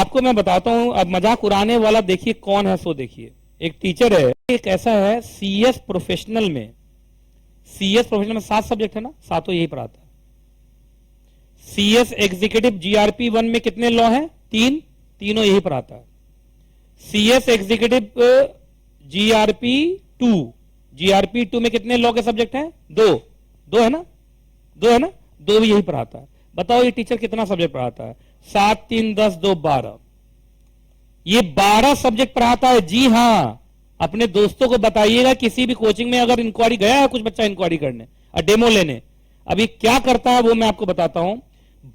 आपको मैं बताता हूं, अब मजाक उड़ाने वाला देखिए कौन है, सो देखिए। एक टीचर है, एक ऐसा है सीएस प्रोफेशनल में, सीएस प्रोफेशनल में 7 सब्जेक्ट है ना, सातों यही पढ़ाता है। सीएस एग्जीक्यूटिव जीआरपी 1 में कितने लॉ हैं? 3, तीनों यही पढ़ाता है। सीएस एग्जीक्यूटिव जीआरपी 2, जीआरपी 2 में कितने लॉ के सब्जेक्ट हैं? 2 है ना, 2 है ना, 2 भी यही पढ़ाता है। बताओ ये टीचर कितना सब्जेक्ट पढ़ाता है? 7, 3, 10, 2, 12। ये 12 सब्जेक्ट पढ़ाता है। जी हां, अपने दोस्तों को बताइएगा, किसी भी कोचिंग में अगर इंक्वायरी गया है कुछ बच्चा इंक्वायरी करने और डेमो लेने, अभी क्या करता है वो मैं आपको बताता हूं।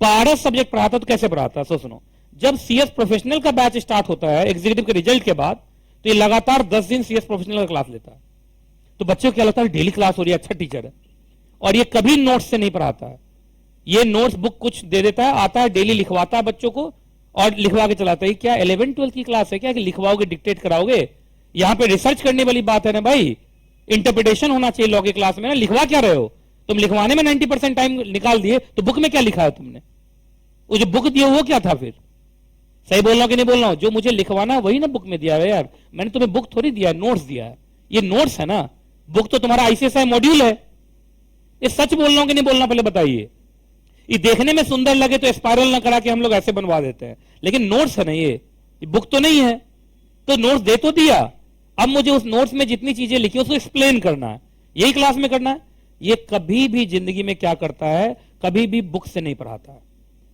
12 सब्जेक्ट पढ़ाता है। तो कैसे पढ़ाता है सो सुनो। जब सीएस प्रोफेशनल का बैच स्टार्ट होता है एग्जीक्यूटिव के रिजल्ट के बाद, तो ये लगातार 10 दिन सीएस प्रोफेशनल का क्लास लेता है। तो बच्चों को क्या लगता है डेली क्लास हो रही है, अच्छा टीचर है। और ये कभी नोट्स से नहीं पढ़ाता है। ये नोट्स बुक कुछ दे देता है, आता है डेली लिखवाता है बच्चों को और लिखवा के चलाता है। क्या 11 12 की क्लास है क्या कि लिखवाओगे, डिक्टेट कराओगे? यहां पे रिसर्च करने वाली बात है ना भाई, इंटरप्रिटेशन होना चाहिए लॉ की क्लास में ना। लिखवा क्या रहे हो तुम? लिखवाने में 90% टाइम निकाल दिए, तो बुक में क्या लिखा है तुमने? वो जो बुक दिया वो क्या था फिर? सही बोल रहा हूं कि नहीं बोल रहा हूं? जो मुझे लिखवाना वही ना बुक में दिया है यार। मैंने तुम्हें बुक थोड़ी दिया है, नोट्स दिया है। ये नोट्स है ना, बुक तो तुम्हारा आईसीएसआई मॉड्यूल है। ये सच बोल रहा हूं कि नहीं बोल रहा पहले बताइए। ये देखने में सुंदर लगे तो स्पाइरल ना करा के हम लोग ऐसे बनवा देते हैं, लेकिन नोट्स है ना, ये बुक तो नहीं है। तो नोट्स दे तो दिया, अब मुझे उस नोट्स में जितनी चीजें लिखी उसको एक्सप्लेन करना है, यही क्लास में करना है। ये कभी भी जिंदगी में क्या करता है, कभी भी बुक से नहीं पढ़ाता है।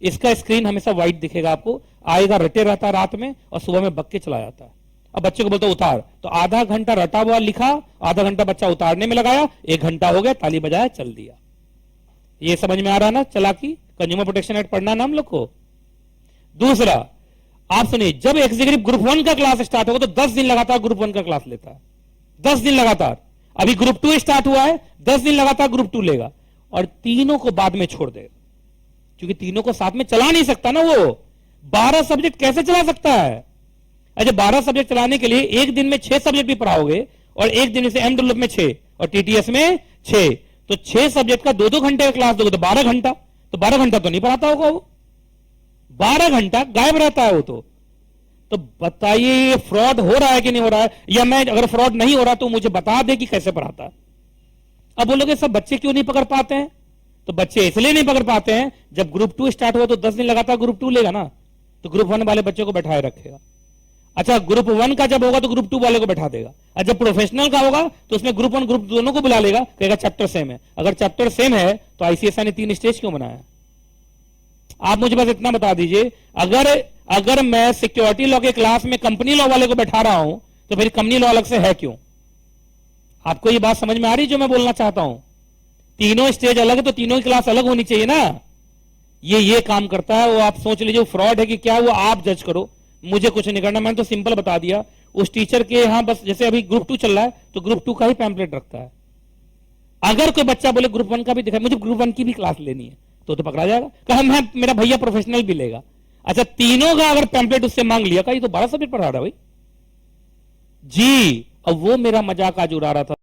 इसका स्क्रीन हमेशा व्हाइट दिखेगा आपको, आएगा रटे रहता है रात में और सुबह में बक के चला जाता है। अब बच्चे को बोलता उतार, तो आधा घंटा रटा हुआ लिखा, आधा घंटा बच्चा उतारने में लगाया, 1 घंटा हो गया, ताली बजाया, चल दिया। ये समझ में आ रहा ना चालाकी? कंज्यूमर प्रोटेक्शन एक्ट पढ़ना ना हम लोग को। दूसरा, आप सुनिए, जब एग्जीक्यूटिव ग्रुप 1 का क्लास स्टार्ट होगा तो 10 दिन लगातार ग्रुप 1 का क्लास लेता है। 10 दिन लगातार। अभी ग्रुप 2 स्टार्ट हुआ है, 10 दिन लगातार ग्रुप 2 लेगा और तीनों को बाद में छोड़ देगा, क्योंकि तीनों को साथ में चला नहीं सकता ना वो। 12 सब्जेक्ट कैसे चला सकता है? अच्छा, 12 सब्जेक्ट चलाने के लिए एक दिन में 6 सब्जेक्ट भी पढ़ाओगे और एक दिन से एम डेवलप में 6 और टीटीएस में 6, तो 6 सब्जेक्ट का 2-2 घंटे का क्लास दोगे तो 12 घंटा। तो 12 घंटा तो नहीं पढ़ाता होगा वो, 12 घंटा गायब रहता है वो। तो बताइए ये फ्रॉड हो रहा है कि नहीं हो रहा है? या मैं अगर फ्रॉड नहीं हो रहा तो मुझे बता दे कि कैसे पढ़ाता है। अब बोलोगे सब बच्चे क्यों नहीं पकड़ पाते हैं? तो बच्चे इसलिए नहीं पकड़ पाते हैं, जब ग्रुप 2 स्टार्ट हुआ तो 10 दिन लगातार ग्रुप 2 लेगा ना, तो ग्रुप 1 वाले बच्चों को बैठाए रखेगा। अच्छा, ग्रुप 1 का जब होगा तो ग्रुप 2 वाले को बैठा देगा। और जब प्रोफेशनल का होगा तो उसमें ग्रुप 1 ग्रुप दोनों को बुला लेगा, कहेगा चैप्टर सेम है। अगर चैप्टर सेम है तो आईसीएसआई ने 3 स्टेज क्यों बनाया? आप मुझे बस इतना बता दीजिए, अगर मैं सिक्योरिटी लॉ के क्लास में कंपनी लॉ वाले को बैठा रहा हूं तो फिर कंपनी लॉ अलग से है क्यों? आपको ये बात समझ में आ रही जो मैं बोलना चाहता हूं? तीनों स्टेज अलग है तो तीनों की क्लास अलग होनी चाहिए ना। ये काम करता है वो। आप सोच लीजिए फ्रॉड है कि क्या, वो आप जज करो, मुझे कुछ नहीं करना। मैंने तो सिंपल बता दिया। उस टीचर के यहां बस, जैसे अभी ग्रुप 2 चल रहा है तो ग्रुप 2 का ही पैम्पलेट रखता है। अगर कोई बच्चा बोले ग्रुप 1 का भी दिखाए, मुझे ग्रुप 1 की भी क्लास लेनी है, तो पकड़ा जाएगा। कहा मैं, मेरा भैया प्रोफेशनल भी लेगा। अच्छा, तीनों का अगर पैम्पलेट उससे मांग लिया, कहा ये तो 12 सब्जेक्ट पढ़ा रहा है भाई जी। अब वो मेरा मजाक आज उड़ा रहा था।